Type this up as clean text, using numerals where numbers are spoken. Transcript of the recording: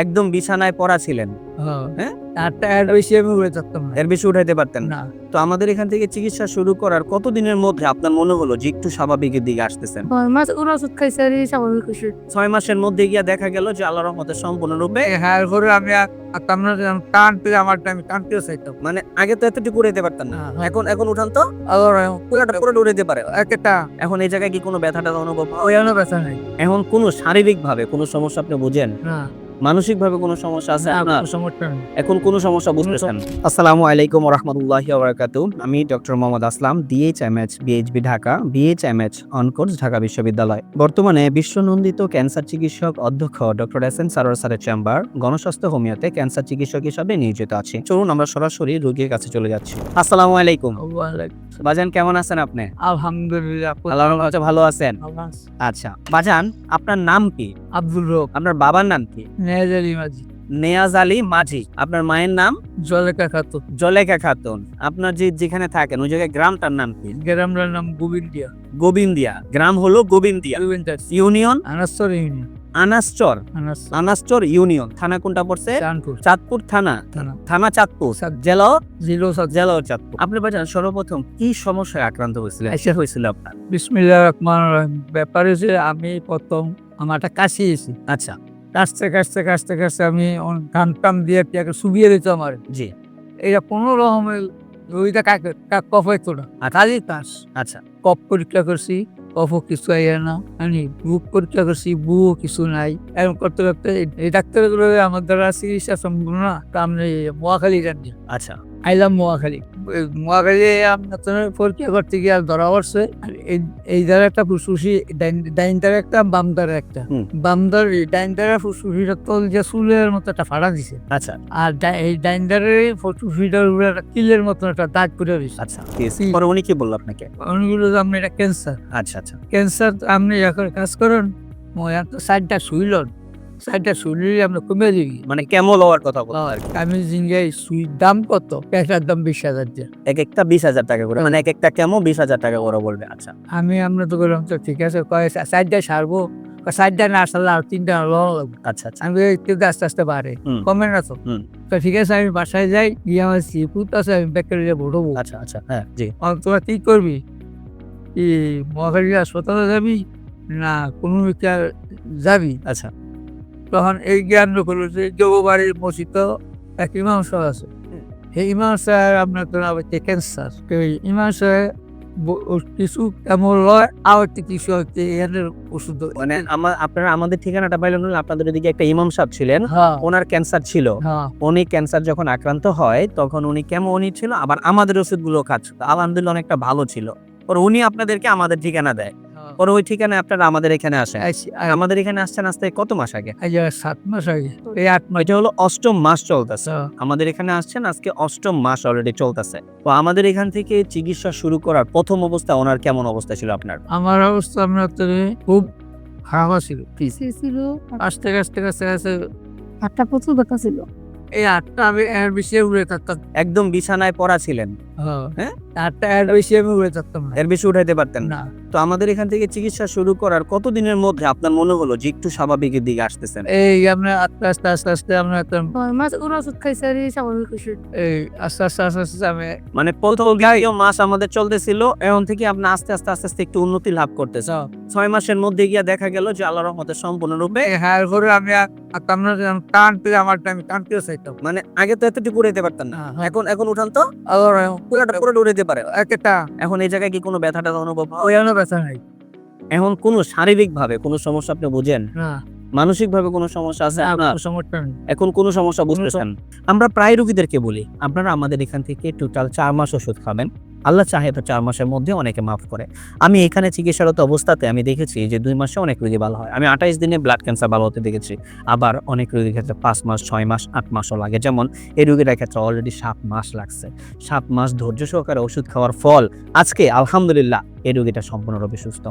একদম বিছানায় পড়া ছিলেন। হ্যাঁ, এর বেশি আমি উড়ে থাকতাম না। এর বেশি উঠাইতে পারতেন না। না, তো আমাদের এখান থেকে চিকিৎসা শুরু করার কতদিনের মধ্যে আপনার মনে হলো যে একটু স্বাভাবিকের দিকে আসতেছেন? 6 মাস ওর ওষুধ খাইছে আর এই স্বাভাবিক হইছে। 6 মাসের মধ্যে গিয়া দেখা গেল যে আল্লাহর রহমতে সম্পূর্ণরূপে হ্যাঁ, এরপরে আমি থাকতাম না, টানতে আমার টাইম টানতেও চাইতাম। মানে আগে তো এতটুকু উড়াইতে পারতেন না। হ্যাঁ। এখন উঠান তো আবার পুরোটা উড়াইতে পারে। একটা এখন এই জায়গায় কি কোনো ব্যথাটা অনুভব হয়? ওয়ানো ব্যথা নাই। এখন কোনো শারীরিক ভাবে কোনো সমস্যা আপনি বুঝেন? না, মানসিক ভাবে কোনো সমস্যা আছে আপনার? কোনো সমস্যা নেই। এখন কোনো সমস্যা বুঝতেছেন? আসসালামু আলাইকুম ওয়া রাহমাতুল্লাহি ওয়া বারাকাতুহু। আমি doctor Mohammad Aslam, DHMH BHB Dhaka, BHMH on course Dhaka বিশ্ববিদ্যালয়। বর্তমানে বিশ্বনন্দিত ক্যান্সার চিকিৎসক অধ্যক্ষ ডক্টর এস.এন. সারোয়ার স্যারের চেম্বার গণস্বাস্থ্য হোমিওতে ক্যান্সার চিকিৎসক হিসাবে নিয়োজিত আছি। চলুন আমরা সরাসরি রোগীর কাছে চলে যাচ্ছি। আসসালামু আলাইকুম। বাজান কেমন আছেন আপনি? আলহামদুলিল্লাহ। আল্লাহর রহমতে ভালো আছেন? আচ্ছা বাজান, আপনার নাম কি? আব্দুল রব, আপনার বাবার নাম কি? নেজারি মাঝি, নেয়াজ আলী মাঝি। আপনার মায়ের নাম? জলেকা খাতুন। জলেখা খাতুন। আপনার যেখানে থাকেন ওই জায়গায় গ্রামটার নাম কি? গ্রামটার নাম গোবিন্দিয়া। গোবিন্দিয়া। গ্রাম হলো Gobindia. Gobindas union Anastar union. Anaschar. Anaschar union. থানা কোনটা পড়ছে? চাঁদপুর চাঁদপুর থানা। থানা। থানা চাঁদপুর। চাঁদ- জেলা জিরো চাঁদপুর। আপনি বাজান সর্বপ্রথম কি সমস্যায় আক্রান্ত হয়েছিলেন? এসে হয়েছিল আপনার? বিসমিল্লাহির রহমানির রহিম। ব্যাপার হচ্ছে আমি প্রথম আমার একটা কাশি এসেছি। আচ্ছা কাশতে আমি ঘাম টাম দিয়ে পেঁয়াকে শুবিয়ে দিত আমার। জি। এটা কোনো রকমের ওইটা কফ হইতো না। খালি কাশ। আচ্ছা কফ পরীক্ষা করছি, কফও কিছু আইয়া না। আমি বুক পরীক্ষা করছি, বুকও কিছু নাই। এরকম করতে করতে এই ডাক্তারগুলো আমার দ্বারা চিকিৎসা সম্ভব না। তা আমি মোয়াখালী জানি আচ্ছা আইলাম মোয়াখালী। মোয়াখালী আপনার পরীক্ষা করতে গিয়ে ধরা পড়ছে এই দ্বারা একটা ফুসফুসি, ডাইন দ্বারা একটা, বাম দ্বারা একটা। হুম। বাম দ্বারা ডাইন দ্বারা ফুসফুসিটা তল যে চুলের মতো একটা ফাড়া দিছে। আচ্ছা আর এই ডাইন দ্বারের ফুসফুসিটার উপরে একটা কিলের মতো একটা দাগ পড়ে দিছে। আচ্ছা পরে উনি কি বললো আপনাকে? অনেকগুলো আপনি এটা ক্যান্সার। আচ্ছা আচ্ছা ক্যান্সার আপনি এখন কাজ করেন, তো সাইডটা শুইলন, সাইডটা শুইলে আমরা কমে দিবি। মানে কেমন হওয়ার কথা বলতো আর কি? আমি জিঙ্গাই সুইর দাম কত? ক্যাশার দাম 20,000 দিয়ে। এক একটা 20,000 টাকা করে, মানে এক একটা কেমন 20,000 টাকা করে বলবে। আচ্ছা আমরা তো বললাম তো ঠিক আছে, কয় সাইডটা সারবো, সাইডটা না সারলে আর 3টা লওয়া লাগবে। আচ্ছা আচ্ছা আমি একটু আস্তে আস্তে বাড়ে, হুম। কমে না তো। হুম। তো ঠিক আছে, আমি বাসায় যাই, গিয়ে আমার সিপুত আছে, আমি ব্যাকের ভরবো। আচ্ছা আচ্ছা হ্যাঁ জি। তোরা কি করবি? কি মহাখালী হাসপাতালে যাবি না কোনো যাবি? আচ্ছা তখন এই জ্ঞান করলো যে জগবাড়ির মসজিদ এক ইমাম সাহেব আছে। এই ইমাম সাহেব আপনার তো হচ্ছে ক্যান্সার। ইমাম সাহেব কিছু কেমন লয়, আবার কিছু হচ্ছে এর ওষুধ। মানে আপনারা আমাদের ঠিকানাটা পাইলেন না, আপনাদের এদিকে একটা ইমাম সাহেব ছিলেন, হ্যাঁ ওনার ক্যান্সার ছিল। হ্যাঁ উনি ক্যান্সার যখন আক্রান্ত হয় তখন উনি কেমনই ছিল, আবার আমাদের ওষুধগুলো খাচ্ছিল, আলহামদুলিল্লাহ অনেকটা ভালো ছিল। পরে উনি আপনাদেরকে আমাদের ঠিকানা দেয়, পরে ওই ঠিকানায় আপনারা আমাদের এখানে আসেন। আমাদের এখানে আসছেন আসতে কত মাস আগে? 7 মাস আগে, এই 8 মাস। এটা হলো 8ম মাস চলতেছে। হ্যাঁ। আমাদের এখানে আসছেন আজকে 8ম মাস অলরেডি চলতেছে। তো আমাদের এখান থেকে চিকিৎসা শুরু করার প্রথম অবস্থা ওনার কেমন অবস্থা ছিল আপনার? আমার অবস্থা আপনার তো খুব খারাপ ছিল। পিছে ছিল আস্তে আস্তে হাতটা প্রচুর ব্যথা ছিল। এই 8টা আমি এর বেশি উড়ে থাকতাম। একদম বিছানায় পড়া ছিলেন? হ্যাঁ, হ্যাঁ? 8টা এর বেশি আমি উড়ে থাকতাম না। এর বেশি উঠাইতে পারতেন না? না, তো আমাদের এখান থেকে চিকিৎসা শুরু করার কতদিনের মধ্যে আপনার মনে হলো যে একটু স্বাভাবিকের দিকে আসতেছেন? এই আমরা আস্তে আমরা একটা 6 মাস ওর ওষুধ খাইছে আর এই স্বাভাবিক হইছে। এই আস্তে আমি মানে প্রথম দ্বিতীয় মাস আমাদের চলতেছিল, এখন থেকে আপনি আস্তে আস্তে একটু উন্নতি লাভ করতেছেন। 6 মাসের মধ্যে গিয়া দেখা গেল যে আল্লাহর রহমতে সম্পূর্ণরূপে হ্যাঁ করে আমি আমরা টানতে আমার টাইম টানতেও চাইতাম। মানে আগে তো এতটুকু উড়াইতে পারতেন না। এখন উঠান তো আবার পুরোটা উড়াইতে পারে। একটা এখন এই জায়গায় কি কোনো ব্যথাটা অনুভব হয়? ওয়ানো ব্যথা নাই। এখন কোনো শারীরিক ভাবে কোনো সমস্যা আপনি বুঝেন? না, মানসিক ভাবে কোনো সমস্যা আছে আপনার? কোনো সমস্যা নেই। এখন কোনো সমস্যা বুঝতেছেন? আমরা প্রায় রোগীদেরকে বলি আপনারা আমাদের এখান থেকে টোটাল 4 মাস ওষুধ খাবেন, আল্লাহ চাহে তো 4 মাসের মধ্যে অনেকে মাফ করে। আমি এখানে চিকিৎসারত অবস্থাতে আমি দেখেছি যে 2 মাসে অনেক রোগী ভালো হয়। আমি 28 দিনে ব্লাড ক্যান্সার ভালো হতে দেখেছি। আবার অনেক রোগীর ক্ষেত্রে 5 মাস, 6 মাস, 8 মাসও লাগে। যেমন এই রোগীর ক্ষেত্রে অলরেডি 7 মাস লাগছে। 7 মাস ধৈর্য সহকারে ওষুধ খাওয়ার ফল আজকে আলহামদুলিল্লাহ এই রোগীটা সম্পূর্ণরূপে সুস্থ।